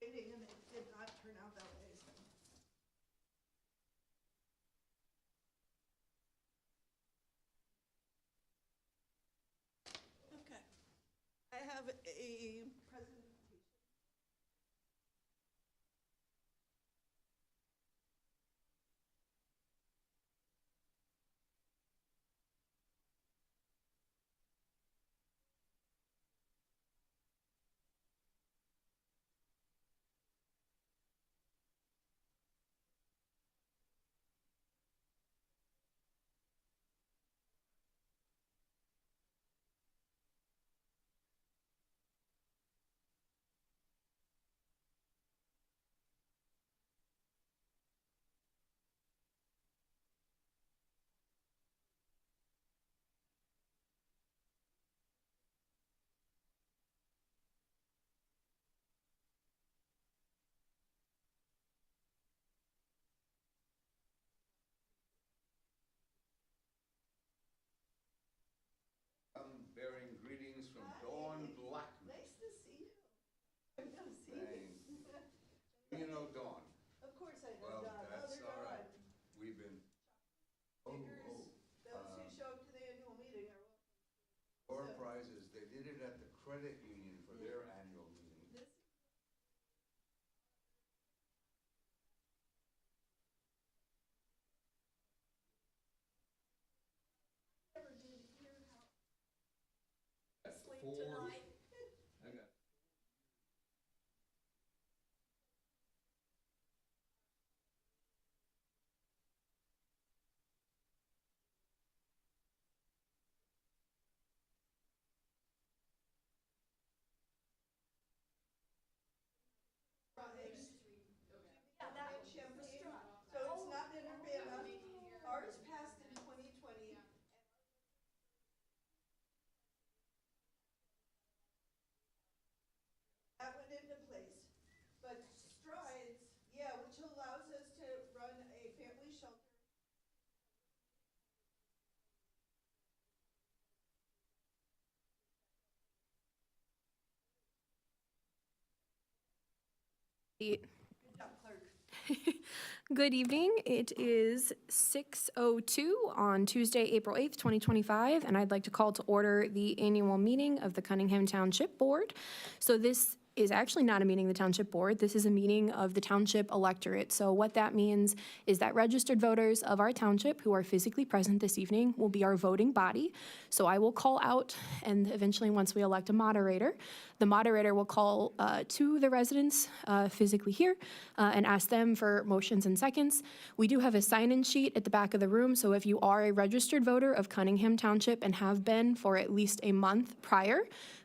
And it did not turn out that way. So. Okay. I have a presentation. I'm bearing greetings from Dawn Blackman. Nice to see you. I'm going to see you. You know Dawn. Of course I know Well, Don. that's They're all right. gone. We've been. Stickers, those who show up to the annual meeting are welcome. Door So- prizes. They did it at the credit union for their annual meeting. This never did hear how sleep tonight. I got Yeah, that champagne. So it's not in Urbana. Ours passed in 2020. That went into place. But Strides, yeah, which allows us to run a family shelter. Good job, clerk. Good evening. It is 6:02 on Tuesday, April 8th, 2025, and I'd like to call to order the annual meeting of the Cunningham Township Board. So this is actually not a meeting of the Township Board. This is a meeting of the Township electorate. So what that means is that registered voters of our township who are physically present this evening will be our voting body. So I will call out, and eventually once we elect a moderator, the moderator will call to the residents physically here and ask them for motions and seconds. We do have a sign-in sheet at the back of the room, so if you are a registered voter of Cunningham Township and have been for at least a month prior,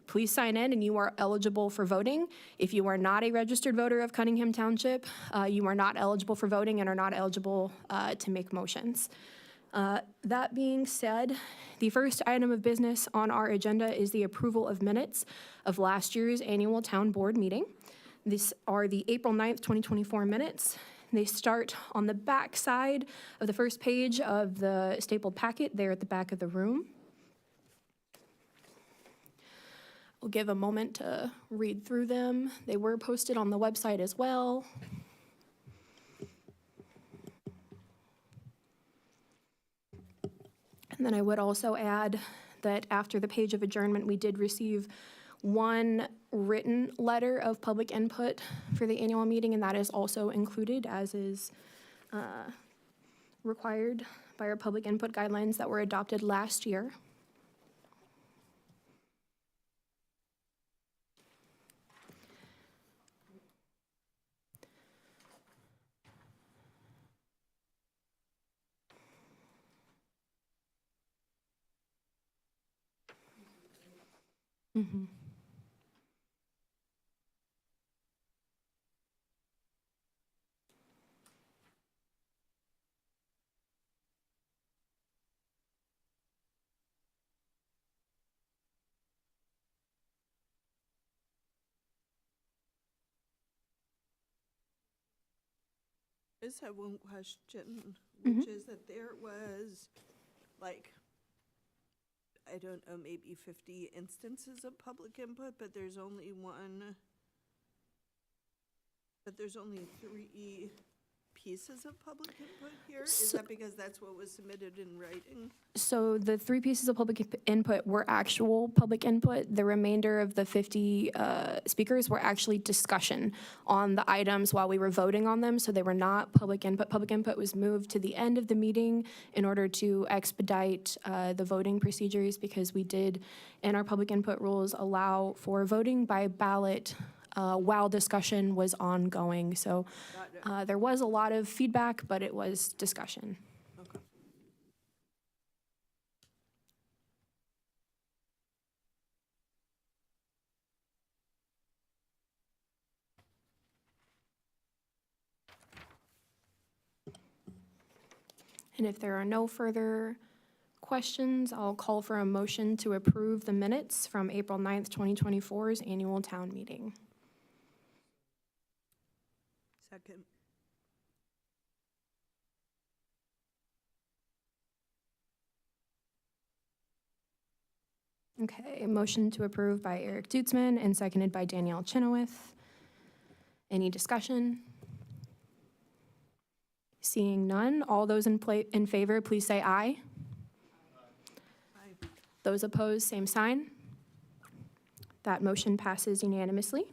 please sign in and you are eligible for voting. If you are not a registered voter of Cunningham Township, you are not eligible for voting and are not eligible to make motions. That being said, the first item of business on our agenda is the approval of minutes of last year's annual town board meeting. These are the April 9th, 2024 minutes. They start on the back side of the first page of the stapled packet there at the back of the room. We'll give a moment to read through them. They were posted on the website as well. And then I would also add that after the page of adjournment, we did receive one written letter of public input for the annual meeting, and that is also included, as is required by our public input guidelines that were adopted last year. Mm-hmm. I just have one question, which is that there was like, I don't know, maybe 50 instances of public input, but there's only one But there's only 3 pieces of public input here? Is So- that because that's what was submitted in writing? So the 3 pieces of public input were actual public input. The remainder of the 50 speakers were actually discussion on the items while we were voting on them, so they were not public input. Public input was moved to the end of the meeting in order to expedite the voting procedures, because we did, in our public input rules, allow for voting by ballot while discussion was ongoing. So Got it. there was a lot of feedback, but it was discussion. Okay. And if there are no further questions, I'll call for a motion to approve the minutes from April 9th, 2024's annual town meeting. Second. Okay, a motion to approve by Eric Dutzman and seconded by Danielle Chenoweth. Any discussion? Seeing none, all those in favor, please say aye. Aye. Those opposed, same sign. That motion passes unanimously.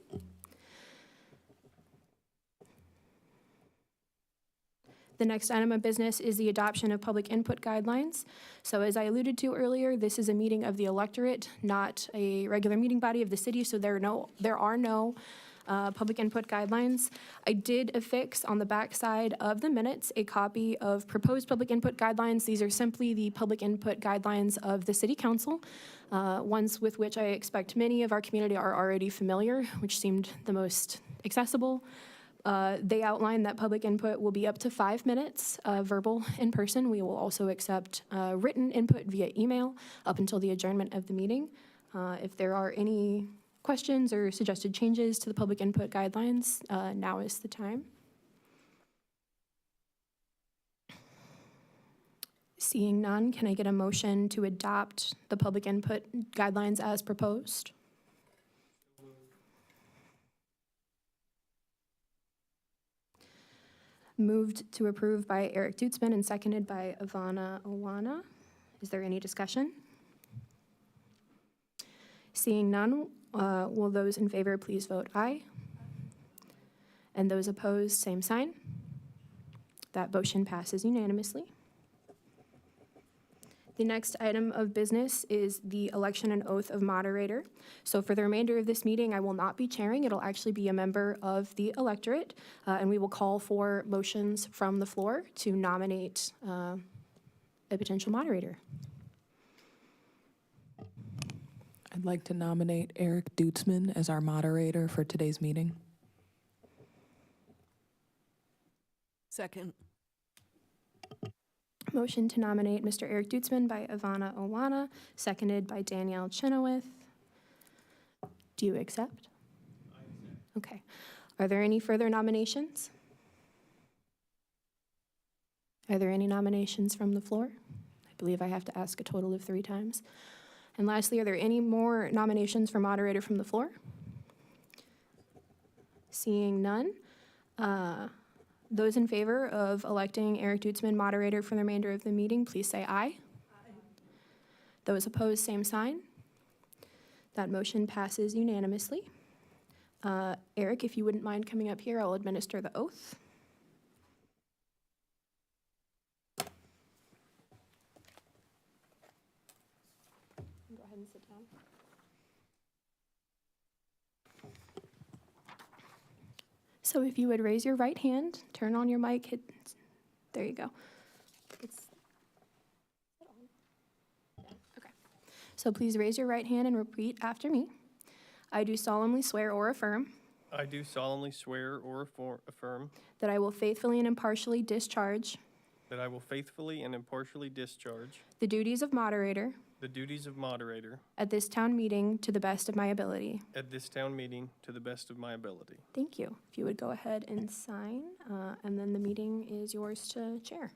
The next item of business is the adoption of public input guidelines. So as I alluded to earlier, this is a meeting of the electorate, not a regular meeting body of the city, so there are no public input guidelines. I did affix on the back side of the minutes a copy of proposed public input guidelines. These are simply the public input guidelines of the city council, ones with which I expect many of our community are already familiar, which seemed the most accessible. They outline that public input will be up to 5 minutes, verbal in person. We will also accept written input via email up until the adjournment of the meeting. If there are any questions or suggested changes to the public input guidelines, now is the time. Seeing none, can I get a motion to adopt the public input guidelines as proposed? Moved to approve by Eric Dutzman and seconded by Ivana Owana. Is there any discussion? Seeing none, will those in favor please vote aye? And those opposed, same sign. That motion passes unanimously. The next item of business is the election and oath of moderator. So for the remainder of this meeting, I will not be chairing. It'll actually be a member of the electorate, and we will call for motions from the floor to nominate a potential moderator. I'd like to nominate Eric Dutzman as our moderator for today's meeting. Second. Motion to nominate Mr. Eric Dutzman by Ivana Owana, seconded by Danielle Chenoweth. Do you accept? I accept. Okay. Are there any further nominations? Are there any nominations from the floor? I believe I have to ask a total of 3 times. And lastly, are there any more nominations for moderator from the floor? Seeing none, those in favor of electing Eric Dutzman moderator for the remainder of the meeting, please say aye. Aye. Those opposed, same sign. That motion passes unanimously. Eric, if you wouldn't mind coming up here, I'll administer the oath. Go ahead and sit down. So if you would raise your right hand, turn on your mic, hit, there you go. Okay. So please raise your right hand and repeat after me. I do solemnly swear or affirm I do solemnly swear or affirm that I will faithfully and impartially discharge that I will faithfully and impartially discharge the duties of moderator the duties of moderator at this town meeting to the best of my ability. at this town meeting to the best of my ability. Thank you. If you would go ahead and sign, and then the meeting is yours to chair.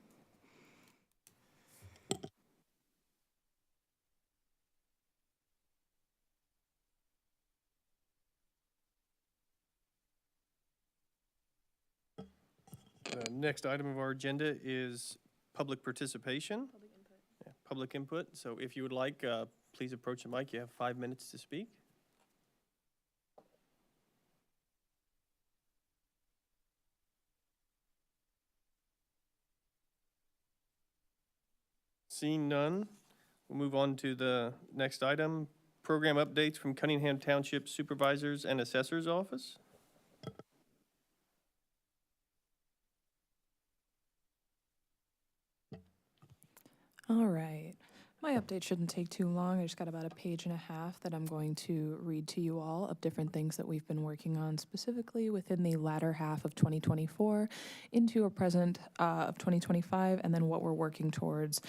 The next item of our agenda is public participation. Yeah, public input. So if you would like, please approach the mic. You have 5 minutes to speak. Seeing none, we'll move on to the next item, program updates from Cunningham Township Supervisors and Assessors Office. All right. My update shouldn't take too long. I just got about a page and a half that I'm going to read to you all of different things that we've been working on specifically within the latter half of 2024 into a present of 2025, and then what we're working towards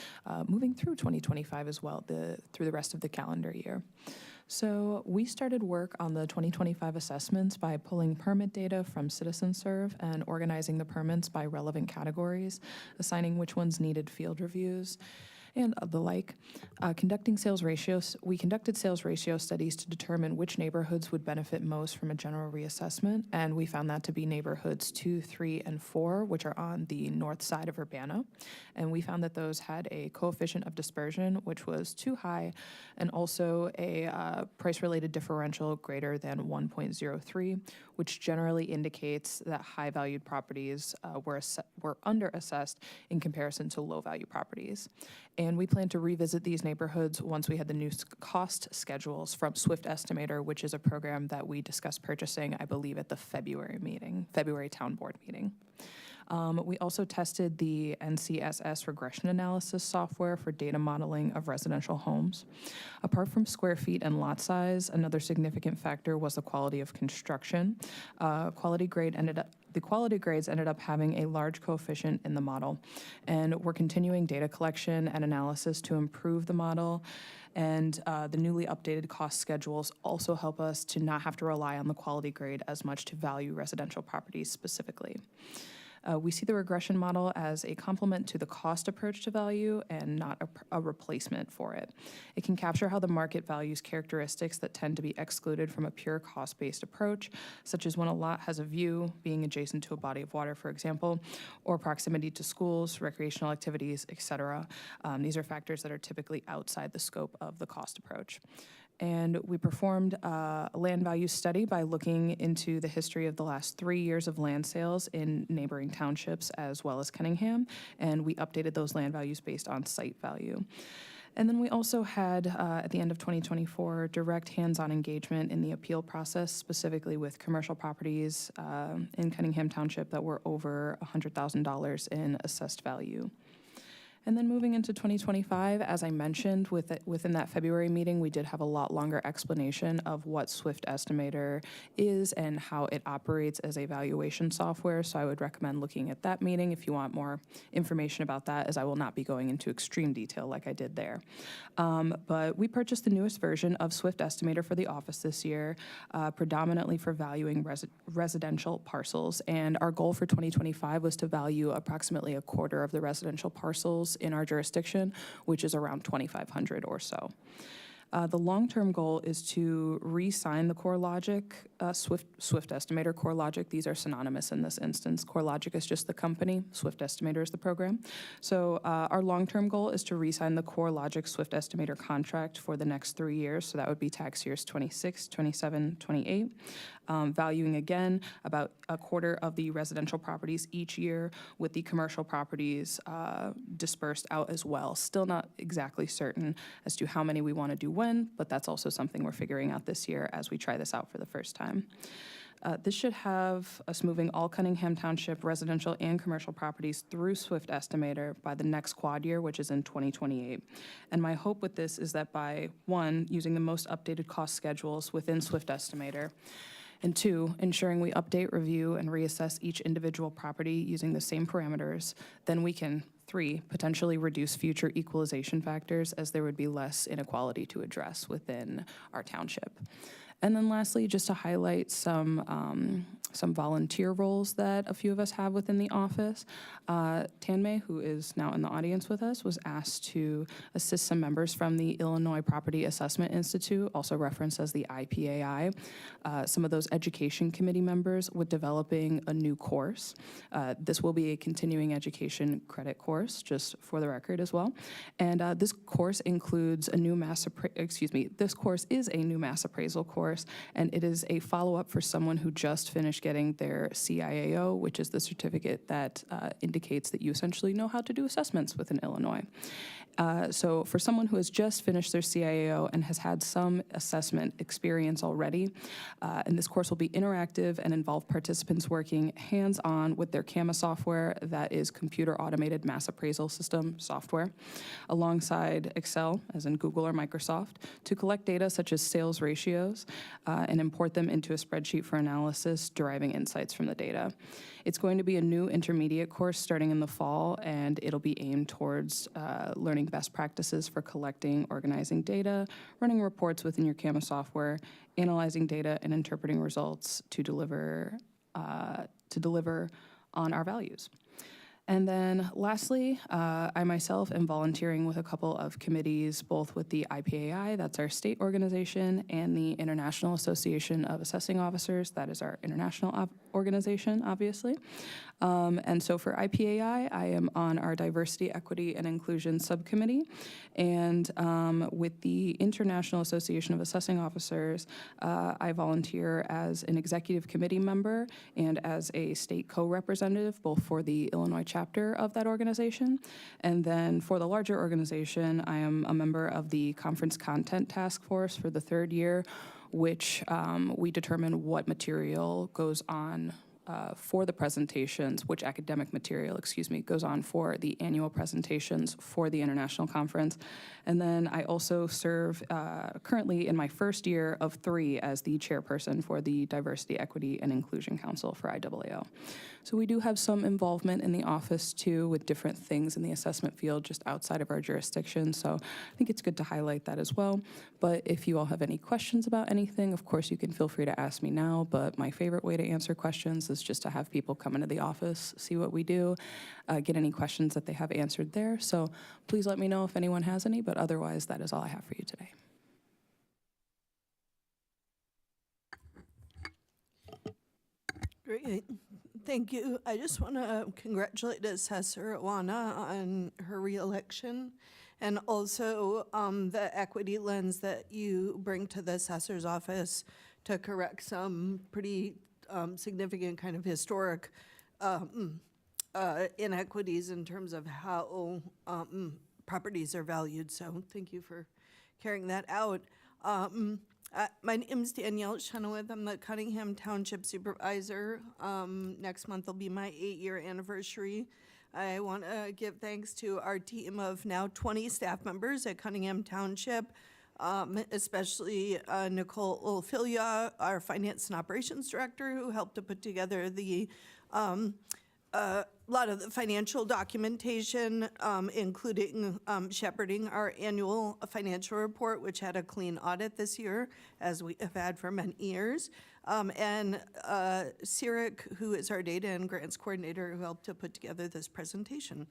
moving through 2025 as well, through the rest of the calendar year. So we started work on the 2025 assessments by pulling permit data from CitizenServe and organizing the permits by relevant categories, assigning which ones needed field reviews, and the like. We conducted sales ratio studies to determine which neighborhoods would benefit most from a general reassessment, and we found that to be neighborhoods 2, 3, and 4, which are on the north side of Urbana. And we found that those had a coefficient of dispersion, which was too high, and also a price-related differential greater than 1.03, which generally indicates that high-valued properties were under-assessed in comparison to low-value properties. And we plan to revisit these neighborhoods once we had the new cost schedules from Swift Estimator, which is a program that we discussed purchasing, I believe, at the February Town Board meeting. We also tested the NCSS regression analysis software for data modeling of residential homes. Apart from square feet and lot size, another significant factor was the quality of construction. The quality grades ended up having a large coefficient in the model, and we're continuing data collection and analysis to improve the model. And the newly updated cost schedules also help us to not have to rely on the quality grade as much to value residential properties specifically. We see the regression model as a complement to the cost approach to value and not a replacement for it. It can capture how the market values characteristics that tend to be excluded from a pure cost-based approach, such as when a lot has a view, being adjacent to a body of water, for example, or proximity to schools, recreational activities, etc. These are factors that are typically outside the scope of the cost approach. And we performed a land value study by looking into the history of the last 3 years of land sales in neighboring townships as well as Cunningham, and we updated those land values based on site value. And then we also had, at the end of 2024, direct hands-on engagement in the appeal process, specifically with commercial properties in Cunningham Township that were over $100,000 in assessed value. And then moving into 2025, as I mentioned, within that February meeting, we did have a lot longer explanation of what Swift Estimator is and how it operates as a valuation software. So I would recommend looking at that meeting if you want more information about that, as I will not be going into extreme detail like I did there. But we purchased the newest version of Swift Estimator for the office this year, predominantly for valuing residential parcels. And our goal for 2025 was to value approximately a quarter of the residential parcels in our jurisdiction, which is around 2,500 or so. The long-term goal is to re-sign the CoreLogic, Swift Estimator, CoreLogic. These are synonymous in this instance. CoreLogic is just the company. Swift Estimator is the program. So our long-term goal is to re-sign the CoreLogic Swift Estimator contract for the next 3 years. So that would be tax years 26, 27, 28. Valuing, again, about a quarter of the residential properties each year, with the commercial properties dispersed out as well. Still not exactly certain as to how many we want to do when, but that's also something we're figuring out this year as we try this out for the first time. This should have us moving all Cunningham Township residential and commercial properties through Swift Estimator by the next quad year, which is in 2028. And my hope with this is that by, 1, using the most updated cost schedules within Swift Estimator, and 2, ensuring we update, review, and reassess each individual property using the same parameters, then we can, 3, potentially reduce future equalization factors, as there would be less inequality to address within our township. And then lastly, just to highlight some volunteer roles that a few of us have within the office. Tanmay, who is now in the audience with us, was asked to assist some members from the Illinois Property Assessment Institute, also referenced as the IPAI, some of those education committee members, with developing a new course. This will be a continuing education credit course, just for the record as well. And this course includes a new this course is a new mass appraisal course, and it is a follow-up for someone who just finished getting their CIAO, which is the certificate that indicates that you essentially know how to do assessments within Illinois. So for someone who has just finished their CIAO and has had some assessment experience already, and this course will be interactive and involve participants working hands-on with their CAMA software, that is computer automated mass appraisal system software, alongside Excel, as in Google or Microsoft, to collect data such as sales ratios and import them into a spreadsheet for analysis, deriving insights from the data. It's going to be a new intermediate course starting in the fall, and it'll be aimed towards learning best practices for collecting, organizing data, running reports within your CAMA software, analyzing data, and interpreting results to deliver on our values. And then lastly, I myself am volunteering with a couple of committees, both with the IPAI, that's our state organization, and the International Association of Assessing Officers, that is our international organization, obviously. And so for IPAI, I am on our Diversity, Equity, and Inclusion Subcommittee. And with the International Association of Assessing Officers, I volunteer as an executive committee member and as a state co-representative, both for the Illinois chapter of that organization. And then for the larger organization, I am a member of the Conference Content Task Force for the third year, which we determine what material goes on for the presentations, which academic material, goes on for the annual presentations for the international conference. And then I also serve currently in my first year of 3 as the chairperson for the Diversity, Equity, and Inclusion Council for IAAO. So we do have some involvement in the office too with different things in the assessment field just outside of our jurisdiction. So I think it's good to highlight that as well. But if you all have any questions about anything, of course you can feel free to ask me now. But my favorite way to answer questions is just to have people come into the office, see what we do, get any questions that they have answered there. So please let me know if anyone has any, but otherwise that is all I have for you today. Great. Thank you. I just want to congratulate Assessor Alana on her reelection, and also the equity lens that you bring to the assessor's office to correct some pretty significant kind of historic inequities in terms of how properties are valued. So thank you for carrying that out. My name is Danielle Chenoweth. I'm the Cunningham Township Supervisor. Next month will be my 8-year anniversary. I want to give thanks to our team of now 20 staff members at Cunningham Township, especially Nicole Olfilia, our Finance and Operations Director, who helped to put together the a lot of the financial documentation, including shepherding our annual financial report, which had a clean audit this year, as we have had for many years. And Sirik, who is our data and grants coordinator, who helped to put together this presentation.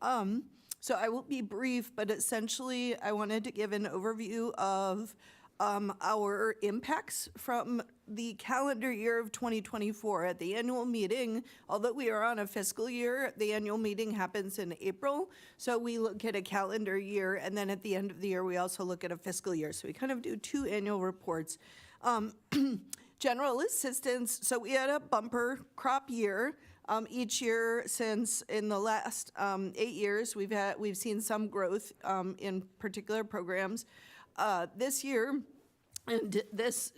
So I will be brief, but essentially I wanted to give an overview of our impacts from the calendar year of 2024 at the annual meeting. Although we are on a fiscal year, the annual meeting happens in April. So we look at a calendar year, and then at the end of the year, we also look at a fiscal year. So we kind of do 2 annual reports. General assistance, so we had a bumper crop year. Each year since in the last 8 years, we've seen some growth in particular programs. This year, and this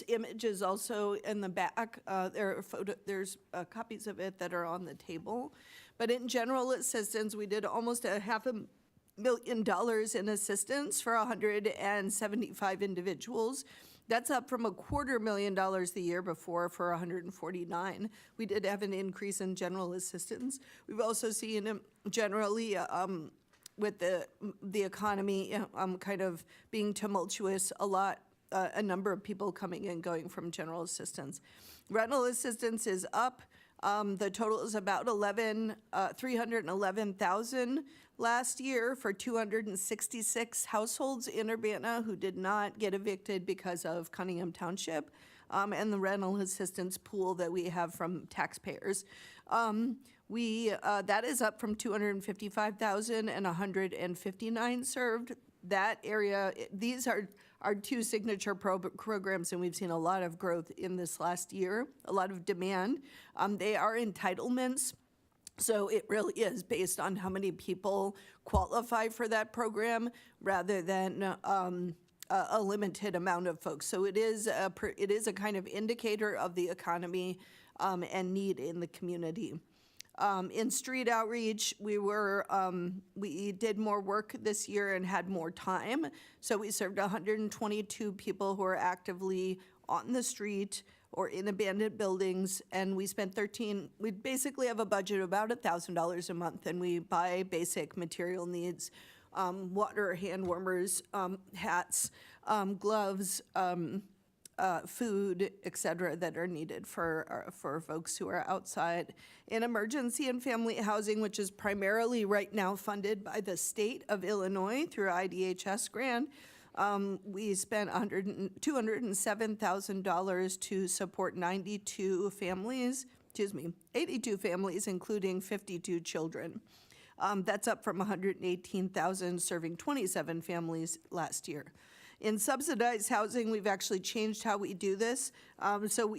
image is also in the back. There's copies of it that are on the table. But in general assistance, we did almost $500,000 in assistance for 175 individuals. That's up from $250,000 the year before for 149. We did have an increase in general assistance. We've also seen generally with the economy kind of being tumultuous, a lot a number of people coming and going from general assistance. Rental assistance is up. The total is about 311,000 last year for 266 households in Urbana who did not get evicted because of Cunningham Township, and the rental assistance pool that we have from taxpayers. That is up from 255,000 and 159 served. That area, these are our two signature programs, and we've seen a lot of growth in this last year, a lot of demand. They are entitlements, so it really is based on how many people qualify for that program rather than a limited amount of folks. So it is a kind of indicator of the economy and need in the community. In street outreach, we did more work this year and had more time. So we served 122 people who are actively on the street or in abandoned buildings, and we spent we basically have a budget of about $1,000 a month, and we buy basic material needs, water, hand warmers, hats, gloves, food, et cetera, that are needed for folks who are outside. In emergency and family housing, which is primarily right now funded by the state of Illinois through IDHS grant, we spent $207,000 to support 82 families, including 52 children. That's up from $118,000 serving 27 families last year. In subsidized housing, we've actually changed how we do this. So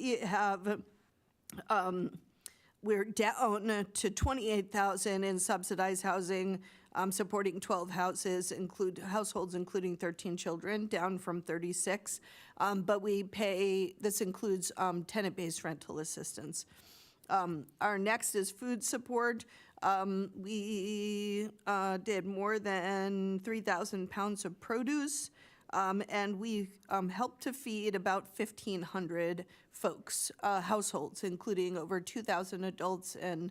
we're down to 28,000 in subsidized housing, supporting 12 households, including 13 children, down from 36. But this includes tenant-based rental assistance. Our next is food support. We did more than 3,000 pounds of produce. And we helped to feed about 1,500 folks, households, including over 2,000 adults and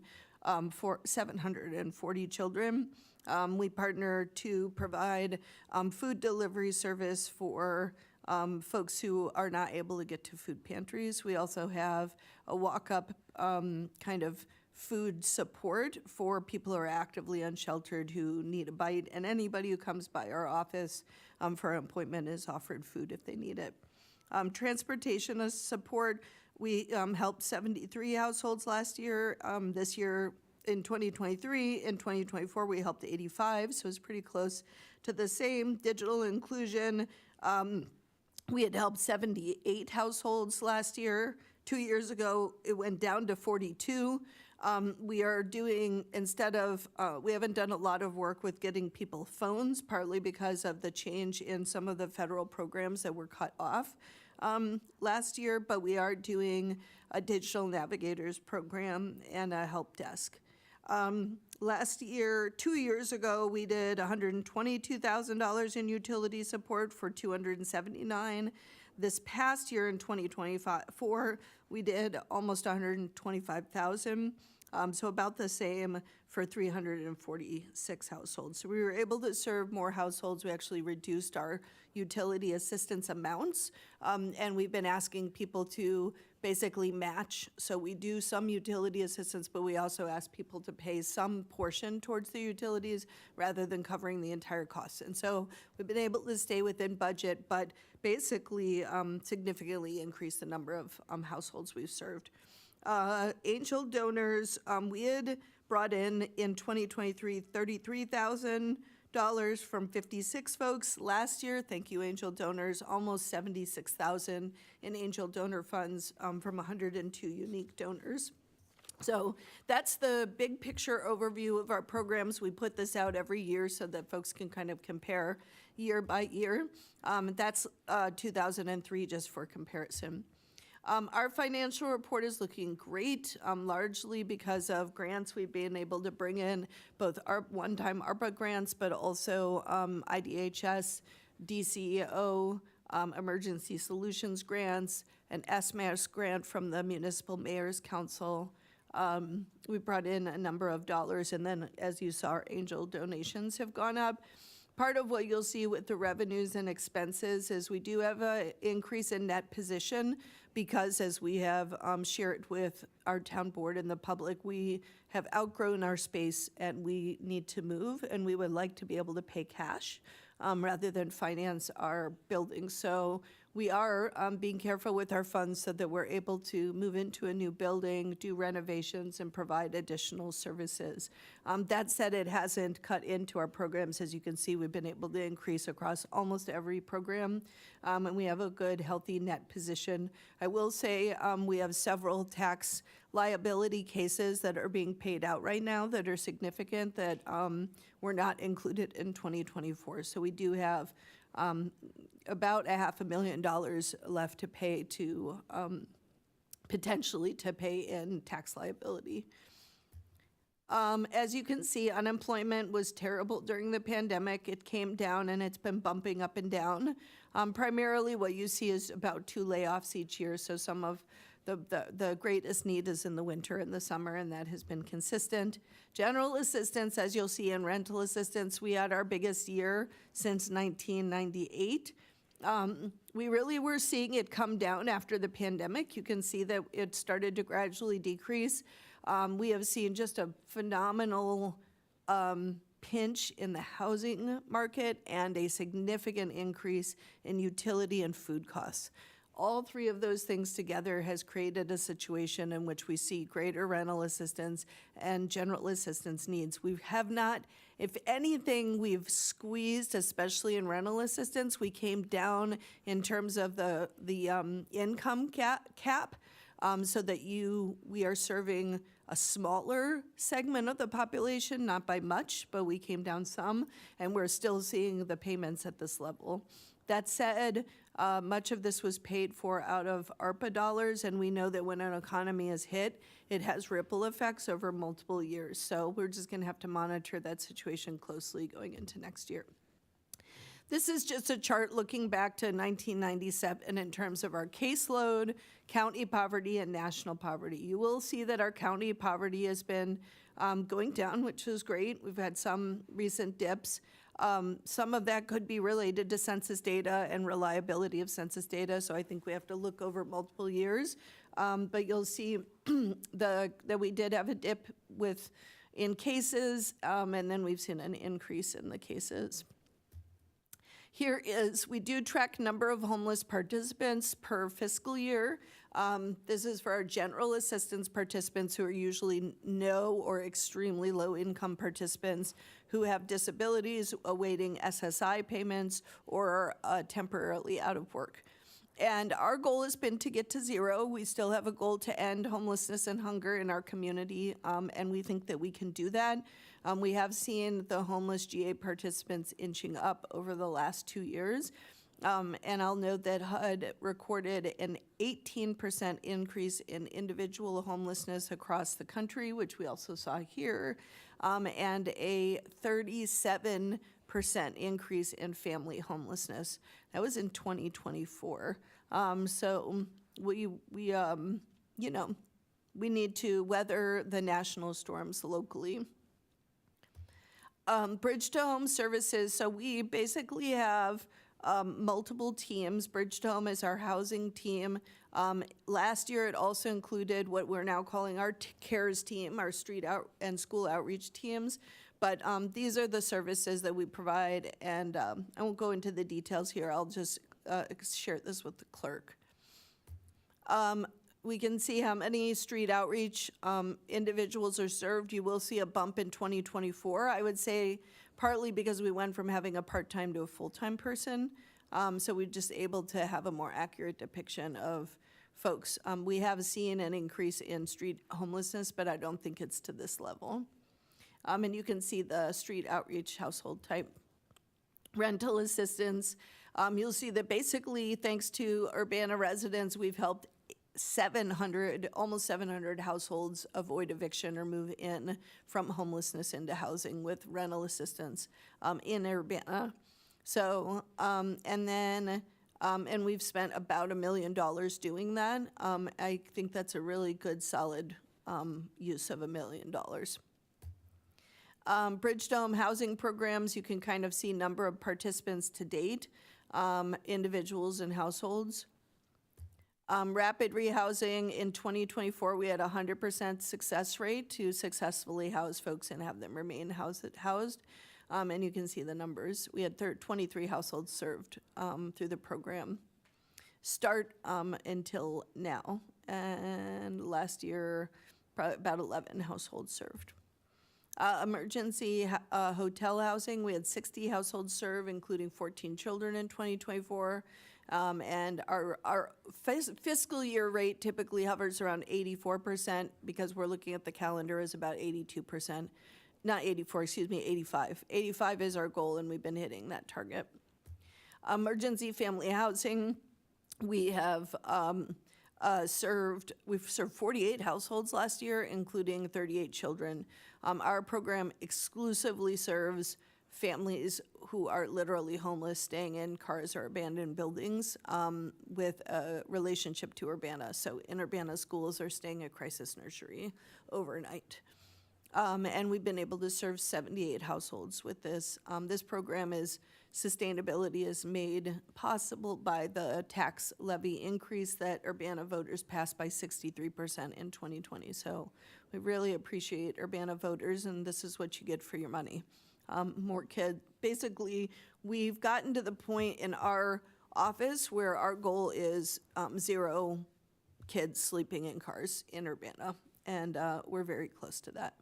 740 children. We partner to provide food delivery service for folks who are not able to get to food pantries. We also have a walk-up kind of food support for people who are actively unsheltered who need a bite, and anybody who comes by our office for an appointment is offered food if they need it. Transportation support, we helped 73 households last year. This year, in 2023, in 2024, we helped 85, so it's pretty close to the same. Digital inclusion, we had helped 78 households last year. 2 years ago, it went down to 42. We are doing, we haven't done a lot of work with getting people phones, partly because of the change in some of the federal programs that were cut off last year, but we are doing a digital navigators program and a help desk. Last year, 2 years ago, we did $122,000 in utility support for 279. This past year in 2024, we did almost 125,000, so about the same for 346 households. So we were able to serve more households. We actually reduced our utility assistance amounts, and we've been asking people to basically match. So we do some utility assistance, but we also ask people to pay some portion towards the utilities rather than covering the entire cost. And so we've been able to stay within budget, but basically significantly increase the number of households we've served. Angel donors, we had brought in 2023, $33,000 from 56 folks. Last year, thank you, angel donors, almost 76,000 in angel donor funds from 102 unique donors. So that's the big picture overview of our programs. We put this out every year so that folks can kind of compare year by year. That's 2003 just for comparison. Our financial report is looking great, largely because of grants. We've been able to bring in both our one-time ARPA grants, but also IDHS, DCEO, Emergency Solutions grants, an SMAS grant from the Municipal Mayor's Council. We brought in a number of dollars, and then, as you saw, our angel donations have gone up. part of what you'll see with the revenues and expenses is we do have a increase in net position because as we have shared with our town board and the public, we have outgrown our space and we need to move, and we would like to be able to pay cash rather than finance our building. So we are being careful with our funds so that we're able to move into a new building, do renovations, and provide additional services. That said, it hasn't cut into our programs. As you can see, we've been able to increase across almost every program, and we have a good, healthy net position. I will say we have several tax liability cases that are being paid out right now that are significant that were not included in 2024. So we do have about $500,000 left to pay to potentially to pay in tax liability. As you can see, unemployment was terrible during the pandemic. It came down and it's been bumping up and down. Primarily what you see is about 2 layoffs each year. So some of the greatest need is in the winter and the summer, and that has been consistent. General assistance, as you'll see in rental assistance, we had our biggest year since 1998. We really were seeing it come down after the pandemic. You can see that it started to gradually decrease. We have seen just a phenomenal pinch in the housing market and a significant increase in utility and food costs. All 3 of those things together has created a situation in which we see greater rental assistance and general assistance needs. We have not, if anything, we've squeezed, especially in rental assistance. We came down in terms of the income cap so that we are serving a smaller segment of the population, not by much, but we came down some, and we're still seeing the payments at this level. That said, much of this was paid for out of ARPA dollars, and we know that when an economy is hit, it has ripple effects over multiple years. So we're just going to have to monitor that situation closely going into next year. This is just a chart looking back to 1997 in terms of our caseload, county poverty, and national poverty. You will see that our county poverty has been going down, which is great. We've had some recent dips. Some of that could be related to census data and reliability of census data, so I think we have to look over multiple years. But you'll see that we did have a dip in cases, and then we've seen an increase in the cases. Here is, we do track number of homeless participants per fiscal year. This is for our general assistance participants who are usually no or extremely low income participants who have disabilities awaiting SSI payments or are temporarily out of work. And our goal has been to get to 0. We still have a goal to end homelessness and hunger in our community, and we think that we can do that. We have seen the homeless GA participants inching up over the last 2 years. And I'll note that HUD recorded an 18% increase in individual homelessness across the country, which we also saw here, and a 37% increase in family homelessness. That was in 2024. So we need to weather the national storms locally. Bridge to Home services. So we basically have multiple teams. Bridge to Home is our housing team. Last year, it also included what we're now calling our CARES team, our street out and school outreach teams. But these are the services that we provide, and I won't go into the details here. I'll just share this with the clerk. We can see how many street outreach individuals are served. You will see a bump in 2024. I would say partly because we went from having a part-time to a full-time person. So we're just able to have a more accurate depiction of folks. We have seen an increase in street homelessness, but I don't think it's to this level. And you can see the street outreach household type. Rental assistance. You'll see that basically thanks to Urbana residents, we've helped almost 700 households avoid eviction or move in from homelessness into housing with rental assistance in Urbana. So, and we've spent about $1 million doing that. I think that's a really good, solid use of $1 million. Bridgestone housing programs, you can kind of see number of participants to date, individuals and households. Rapid rehousing, in 2024, we had a 100% success rate to successfully house folks and have them remain housed. And you can see the numbers. We had 23 households served through the program. Start until now. And last year, probably about 11 households served. Emergency hotel housing, we had 60 households served, including 14 children in 2024. And our fiscal year rate typically hovers around 84%, because we're looking at the calendar is about 82%. Not 84, excuse me, 85. 85 is our goal, and we've been hitting that target. Emergency family housing, we have we've served 48 households last year, including 38 children. Our program exclusively serves families who are literally homeless, staying in cars or abandoned buildings, with a relationship to Urbana. So in Urbana schools or staying at crisis nursery overnight. And we've been able to serve 78 households with this. This program sustainability is made possible by the tax levy increase that Urbana voters passed by 63% in 2020. So we really appreciate Urbana voters, and this is what you get for your money. More kids. Basically, we've gotten to the point in our office where our goal is 0 kids sleeping in cars in Urbana, and we're very close to that.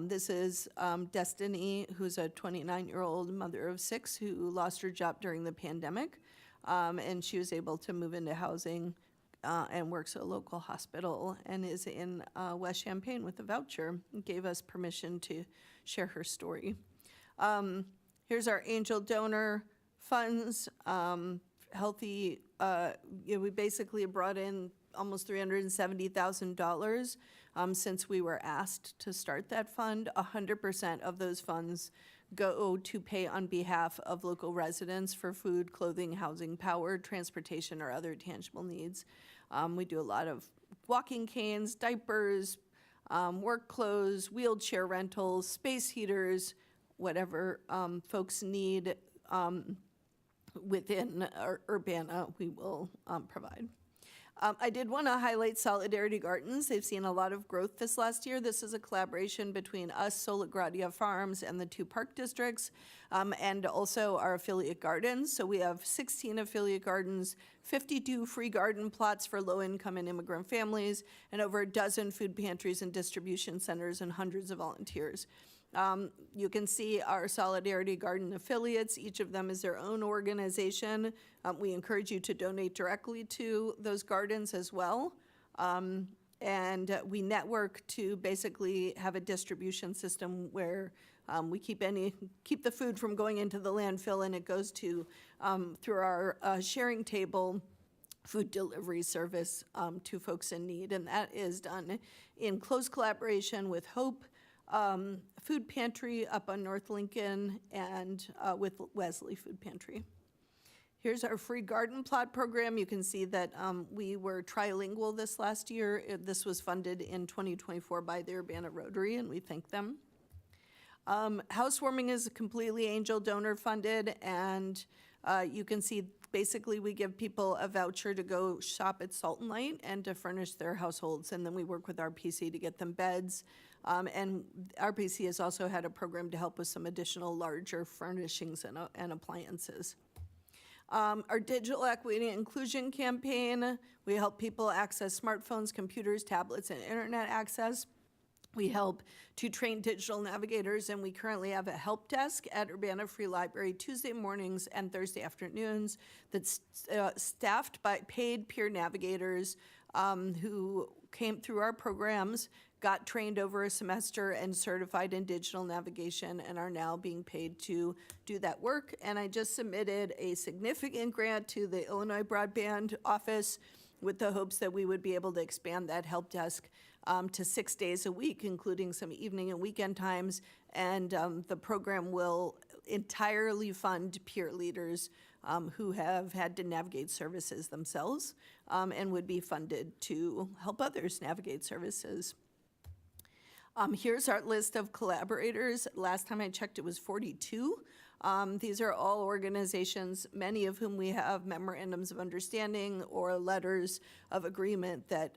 This is Destiny, who's a 29-year-old mother of 6 who lost her job during the pandemic, and she was able to move into housing and works at a local hospital and is in West Champaign with a voucher. Gave us permission to share her story. Here's our angel donor funds. We basically brought in almost $370,000 since we were asked to start that fund. 100% of those funds go to pay on behalf of local residents for food, clothing, housing, power, transportation, or other tangible needs. We do a lot of walking canes, diapers, work clothes, wheelchair rentals, space heaters, whatever folks need within Urbana, we will provide. I did want to highlight Solidarity Gardens. They've seen a lot of growth this last year. This is a collaboration between us, Sola Gradia Farms, and the 2 park districts, and also our affiliate gardens. So we have 16 affiliate gardens, 52 free garden plots for low-income and immigrant families, and over a dozen food pantries and distribution centers, and hundreds of volunteers. You can see our Solidarity Garden affiliates. Each of them is their own organization. We encourage you to donate directly to those gardens as well. And we network to basically have a distribution system where we keep the food from going into the landfill, and it goes to, through our sharing table, food delivery service to folks in need. And that is done in close collaboration with Hope, Food Pantry up on North Lincoln, and with Wesley Food Pantry. Here's our free garden plot program. You can see that we were trilingual this last year. This was funded in 2024 by the Urbana Rotary, and we thank them. Housewarming is completely angel donor funded, and you can see basically we give people a voucher to go shop at Salt and Light and to furnish their households, and then we work with RPC to get them beds. And RPC has also had a program to help with some additional larger furnishings and appliances. Our digital equity and inclusion campaign, we help people access smartphones, computers, tablets, and internet access. We help to train digital navigators, and we currently have a help desk at Urbana Free Library Tuesday mornings and Thursday afternoons that's staffed by paid peer navigators who came through our programs, got trained over a semester and certified in digital navigation, and are now being paid to do that work. And I just submitted a significant grant to the Illinois Broadband Office with the hopes that we would be able to expand that help desk to 6 days a week, including some evening and weekend times. And the program will entirely fund peer leaders who have had to navigate services themselves and would be funded to help others navigate services. Here's our list of collaborators. Last time I checked, it was 42. These are all organizations, many of whom we have memorandums of understanding or letters of agreement that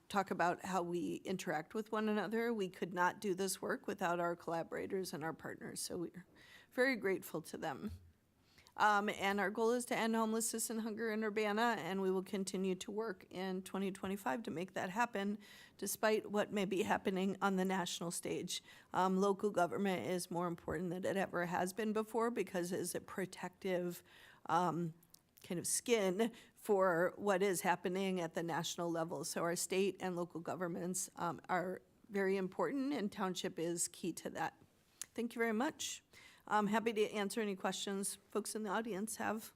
talk about how we interact with one another. We could not do this work without our collaborators and our partners, so we're very grateful to them. And our goal is to end homelessness and hunger in Urbana, and we will continue to work in 2025 to make that happen, despite what may be happening on the national stage. Local government is more important than it ever has been before because it's a protective kind of skin for what is happening at the national level. So our state and local governments are very important, and Township is key to that. Thank you very much. I'm happy to answer any questions folks in the audience have.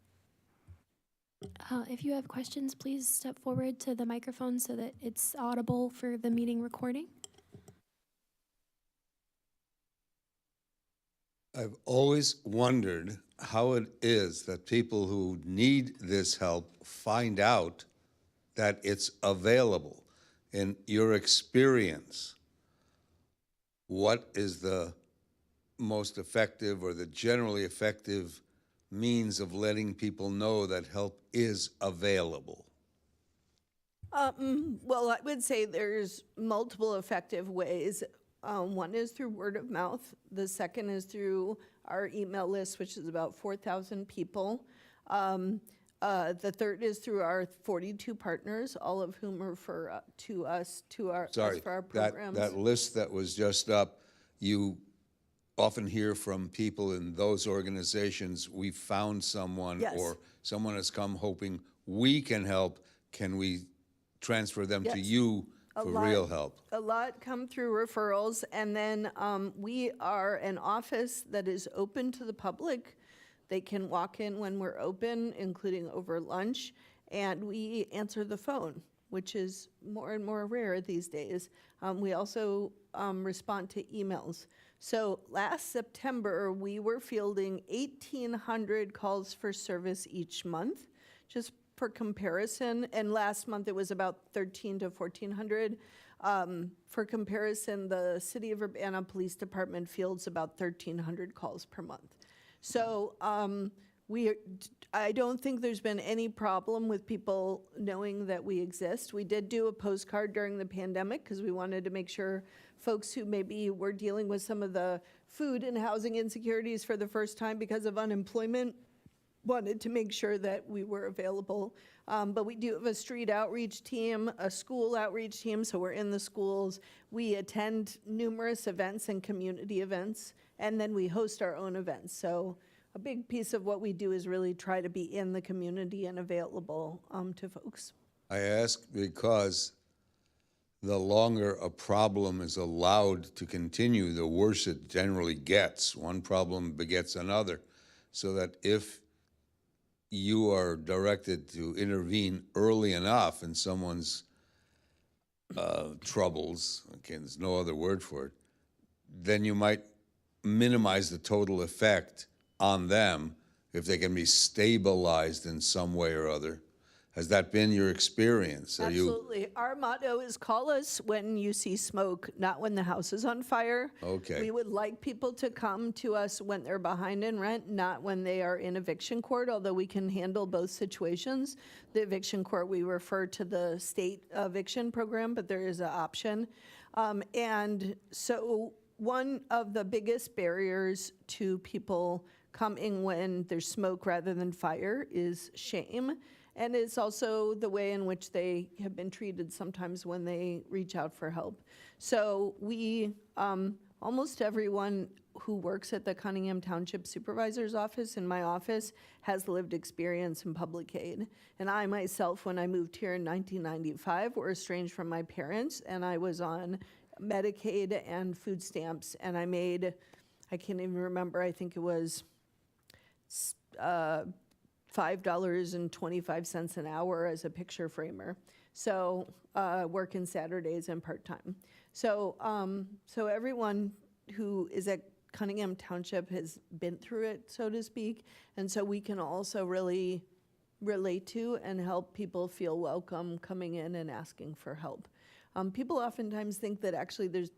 If you have questions, please step forward to the microphone so that it's audible for the meeting recording. I've always wondered how it is that people who need this help find out that it's available. In your experience, what is the most effective or the generally effective means of letting people know that help is available? Well, I would say there's multiple effective ways. One is through word of mouth. The second is through our email list, which is about 4,000 people. The third is through our 42 partners, all of whom refer to us for our programs. That list that was just up, you often hear from people in those organizations, we found someone, Yes. or someone has come hoping we can help. Can we transfer them to Yes. you for real help? A lot come through referrals, and then we are an office that is open to the public. They can walk in when we're open, including over lunch, and we answer the phone, which is more and more rare these days. We also respond to emails. So last September, we were fielding 1,800 calls for service each month, just for comparison. And last month, it was about 1,300 to 1,400. For comparison, the City of Urbana Police Department fields about 1,300 calls per month. So I don't think there's been any problem with people knowing that we exist. We did do a postcard during the pandemic because we wanted to make sure folks who maybe were dealing with some of the food and housing insecurities for the first time because of unemployment wanted to make sure that we were available. But we do have a street outreach team, a school outreach team, so we're in the schools. We attend numerous events and community events, and then we host our own events. So a big piece of what we do is really try to be in the community and available to folks. I ask because the longer a problem is allowed to continue, the worse it generally gets. One problem begets another. So that if you are directed to intervene early enough in someone's troubles, okay, there's no other word for it, then you might minimize the total effect on them if they can be stabilized in some way or other. Has that been your experience? Absolutely. Our motto is call us when you see smoke, not when the house is on fire. Okay. We would like people to come to us when they're behind in rent, not when they are in eviction court, although we can handle both situations. The eviction court, we refer to the state eviction program, but there is an option. And so one of the biggest barriers to people coming when there's smoke rather than fire is shame. And it's also the way in which they have been treated sometimes when they reach out for help. So we, almost everyone who works at the Cunningham Township Supervisor's Office in my office has lived experience in public aid. And I myself, when I moved here in 1995, were estranged from my parents, and I was on Medicaid and food stamps, and I made, I can't even remember, I think it was $5.25 an hour as a picture framer. So working Saturdays and part-time. So so everyone who is at Cunningham Township has been through it, so to speak. And so we can also really relate to and help people feel welcome coming in and asking for help. People oftentimes think that actually there's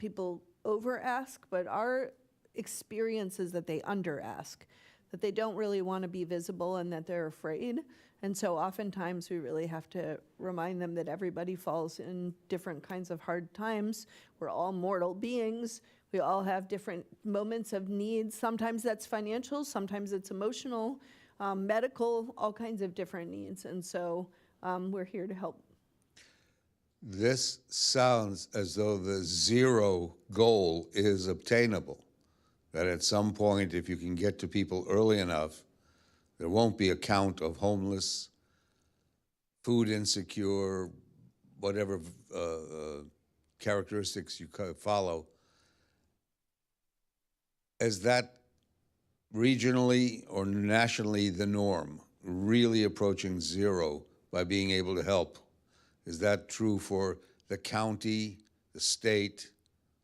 people over ask, but our experience is that they under ask, that they don't really want to be visible and that they're afraid. And so oftentimes we really have to remind them that everybody falls in different kinds of hard times. We're all mortal beings. We all have different moments of needs. Sometimes that's financial, sometimes it's emotional, medical, all kinds of different needs. And so we're here to help. This sounds as though the zero goal is obtainable, that at some point, if you can get to people early enough, there won't be a count of homeless, food insecure, whatever characteristics you follow. Is that regionally or nationally the norm, really approaching zero by being able to help? Is that true for the county, the state,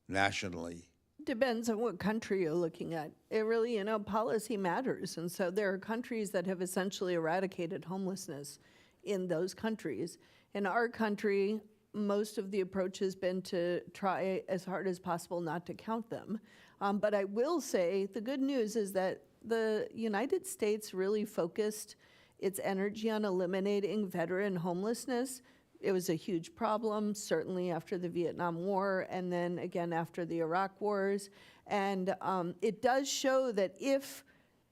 nationally? Depends on what country you're looking at. It really, policy matters. And so there are countries that have essentially eradicated homelessness in those countries. In our country, most of the approach has been to try as hard as possible not to count them. But I will say the good news is that the United States really focused its energy on eliminating veteran homelessness. It was a huge problem, certainly after the Vietnam War and then again after the Iraq wars. And it does show that if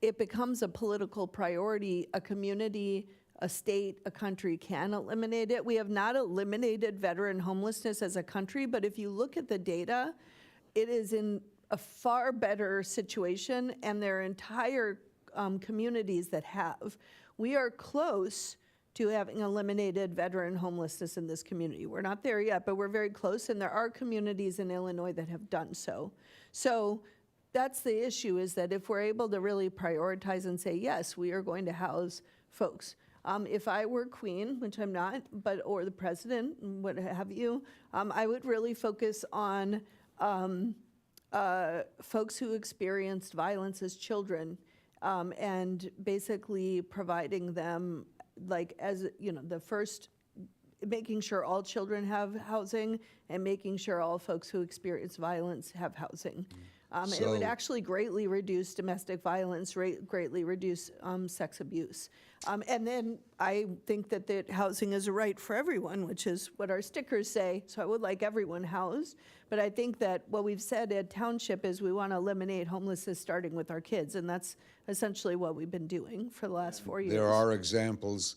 it becomes a political priority, a community, a state, a country can eliminate it. We have not eliminated veteran homelessness as a country, but if you look at the data, it is in a far better situation, and there are entire communities that have. We are close to having eliminated veteran homelessness in this community. We're not there yet, but we're very close, and there are communities in Illinois that have done so. So that's the issue, is that if we're able to really prioritize and say, yes, we are going to house folks. If I were queen, which I'm not, or the president, what have you, I would really focus on folks who experienced violence as children, and basically providing them, the first, making sure all children have housing and making sure all folks who experience violence have housing. It would actually greatly reduce domestic violence, greatly reduce sex abuse. And then I think that housing is a right for everyone, which is what our stickers say. So I would like everyone housed. But I think that what we've said at Township is we want to eliminate homelessness starting with our kids. And that's essentially what we've been doing for the last 4 years. There are examples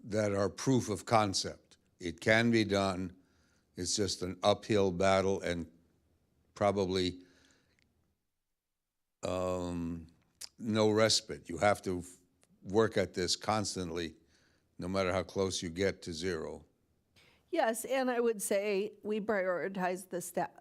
that are proof of concept. It can be done. It's just an uphill battle and probably no respite. You have to work at this constantly, no matter how close you get to zero. Yes, and I would say we prioritize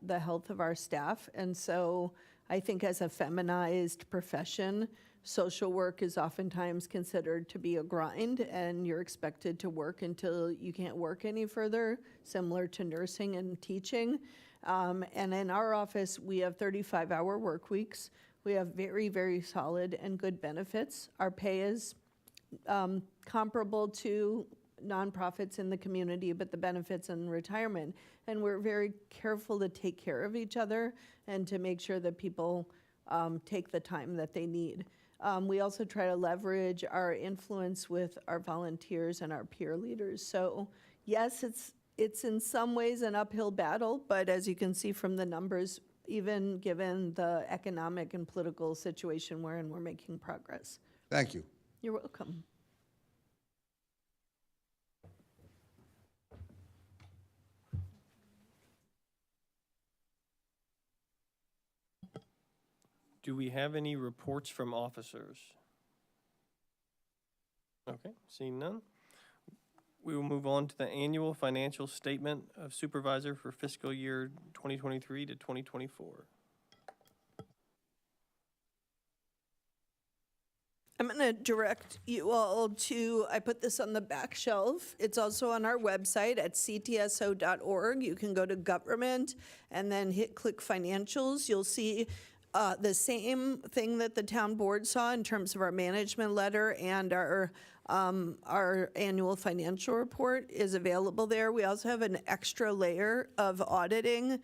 the health of our staff. And so I think as a feminized profession, social work is oftentimes considered to be a grind, and you're expected to work until you can't work any further, similar to nursing and teaching. And in our office, we have 35-hour work weeks. We have very, very solid and good benefits. Our pay is comparable to nonprofits in the community, but the benefits and retirement. And we're very careful to take care of each other and to make sure that people take the time that they need. We also try to leverage our influence with our volunteers and our peer leaders. So yes, it's in some ways an uphill battle, but as you can see from the numbers, even given the economic and political situation we're in, we're making progress. Thank you. You're welcome. Do we have any reports from officers? Okay, seeing none. We will move on to the annual financial statement of supervisor for fiscal year 2023 to 2024. I'm going to direct you all to, I put this on the back shelf. It's also on our website at ctso.org. You can go to government and then click financials. You'll see the same thing that the town board saw in terms of our management letter, and our annual financial report is available there. We also have an extra layer of auditing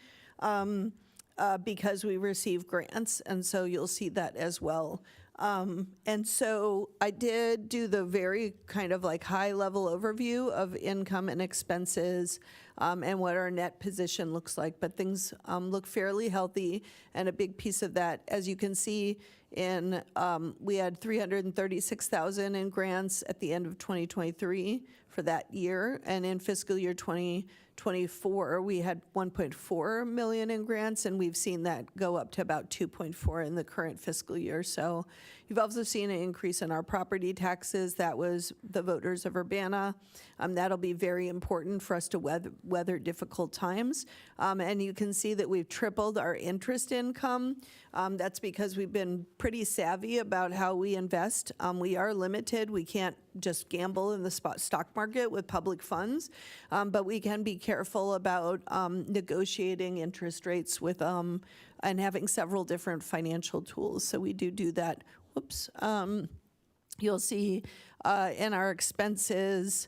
because we receive grants, and so you'll see that as well. And so I did do the very kind of like high-level overview of income and expenses and what our net position looks like, but things look fairly healthy, and a big piece of that, as you can see, we had 336,000 in grants at the end of 2023 for that year, and in fiscal year 2024, we had 1.4 million in grants, and we've seen that go up to about 2.4 in the current fiscal year. So you've also seen an increase in our property taxes. That was the voters of Urbana. That'll be very important for us to weather difficult times. And you can see that we've tripled our interest income. That's because we've been pretty savvy about how we invest. We are limited. We can't just gamble in the stock market with public funds, but we can be careful about negotiating interest rates with and having several different financial tools. So we do that. Whoops. You'll see in our expenses,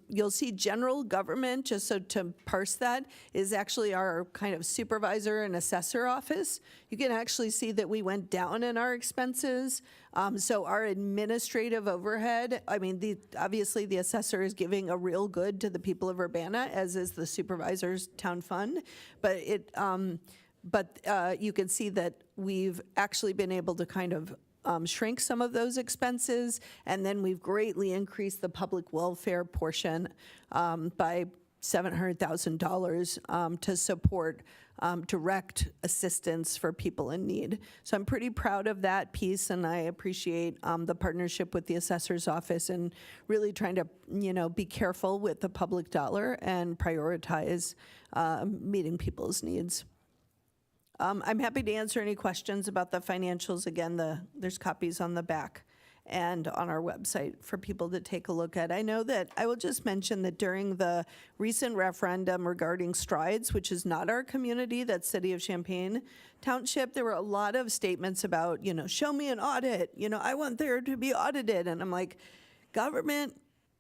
you'll see general government, just so to parse that, is actually our kind of supervisor and assessor office. You can actually see that we went down in our expenses. So our administrative overhead, I mean, obviously the assessor is giving a real good to the people of Urbana, as is the supervisor's town fund. But you can see that we've actually been able to kind of shrink some of those expenses, and then we've greatly increased the public welfare portion by $700,000 to support direct assistance for people in need. So I'm pretty proud of that piece, and I appreciate the partnership with the assessor's office and really trying to, be careful with the public dollar and prioritize meeting people's needs. I'm happy to answer any questions about the financials. Again, there's copies on the back and on our website for people to take a look at. I know that I will just mention that during the recent referendum regarding Strides, which is not our community, that's City of Champaign Township, there were a lot of statements about, show me an audit. I want there to be audited. And I'm like, government,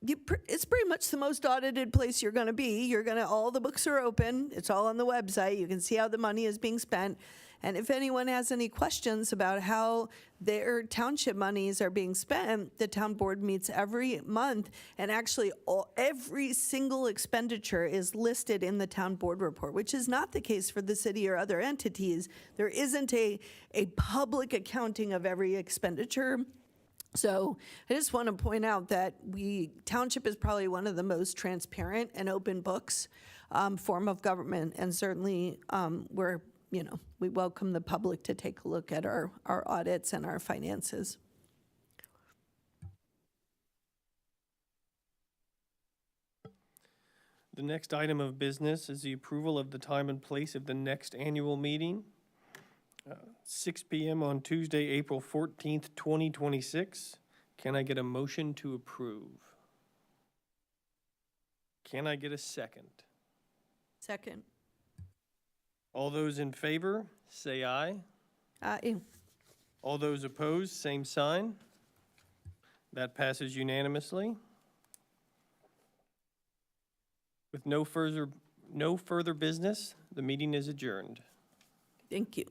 it's pretty much the most audited place you're going to be. All the books are open. It's all on the website. You can see how the money is being spent. And if anyone has any questions about how their township monies are being spent, the town board meets every month, and actually every single expenditure is listed in the town board report, which is not the case for the city or other entities. There isn't a public accounting of every expenditure. So I just want to point out that Township is probably one of the most transparent and open books form of government, and certainly we welcome the public to take a look at our audits and our finances. The next item of business is the approval of the time and place of the next annual meeting. 6 p.m. on Tuesday, April 14th, 2026. Can I get a motion to approve? Can I get a second? Second. All those in favor, say aye. Aye. All those opposed, same sign. That passes unanimously. With no further business, the meeting is adjourned. Thank you.